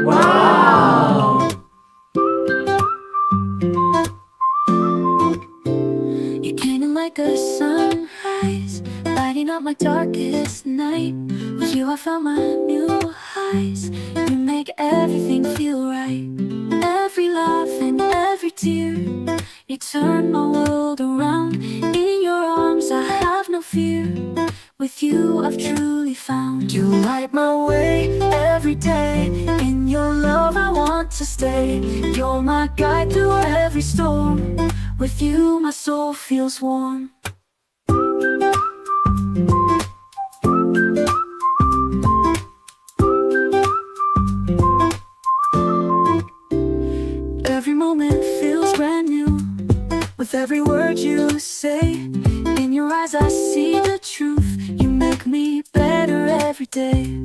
Wow! You came in like a sunrise, lighting up my darkest night. With you I found my new highs. You make everything feel right. Every laugh and every tear, you turn my world around. In your arms I have no fear. With you I've truly found. You light my way every day. In your love I want to stay. You're my guide through every storm. With you my soul feels warm. Every moment feels brand new. With every word you say, in your eyes I see the truth. You make me better every day.